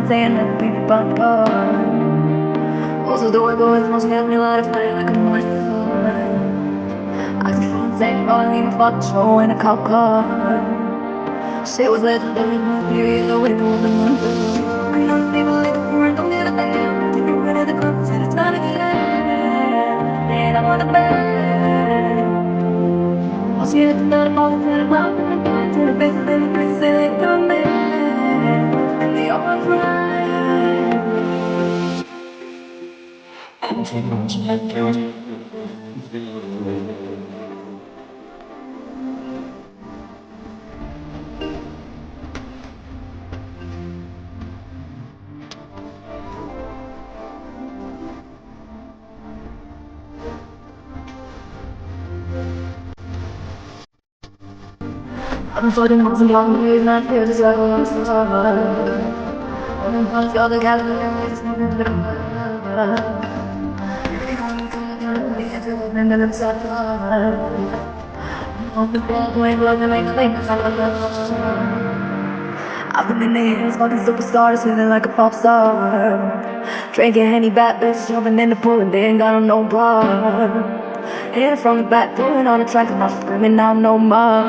Saying that we bump also the way boys most get me lot of fire like a monster. I can feel saying calling me fuck show in a cop car. Say it was legendary, you know we moved the moon. I don't even believe the word, don't need a damn. You were ready to come, said it's time to get out. Then I'm on the bed. I'll see it tonight, I'm all in the mouth. To the best, baby, please say they come back. And they all right. I've been floating on some long waves, not here to circle on some I'm gonna go the calories, and then it's up. On the Broadway, love and make things. I've been in the hills, fucking superstars, feeling like a pop star. Drinking Henny, bad bitch, jumping in the pool, and they ain't got no bar. Hit it from the back, pulling on the track, I'm not screaming out no more.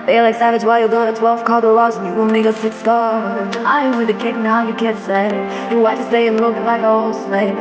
They like savage while you got a 12, call the loss, and you only got 6 stars. I ain't with the kick, now you can't say. You watch to stay looking like a old slave.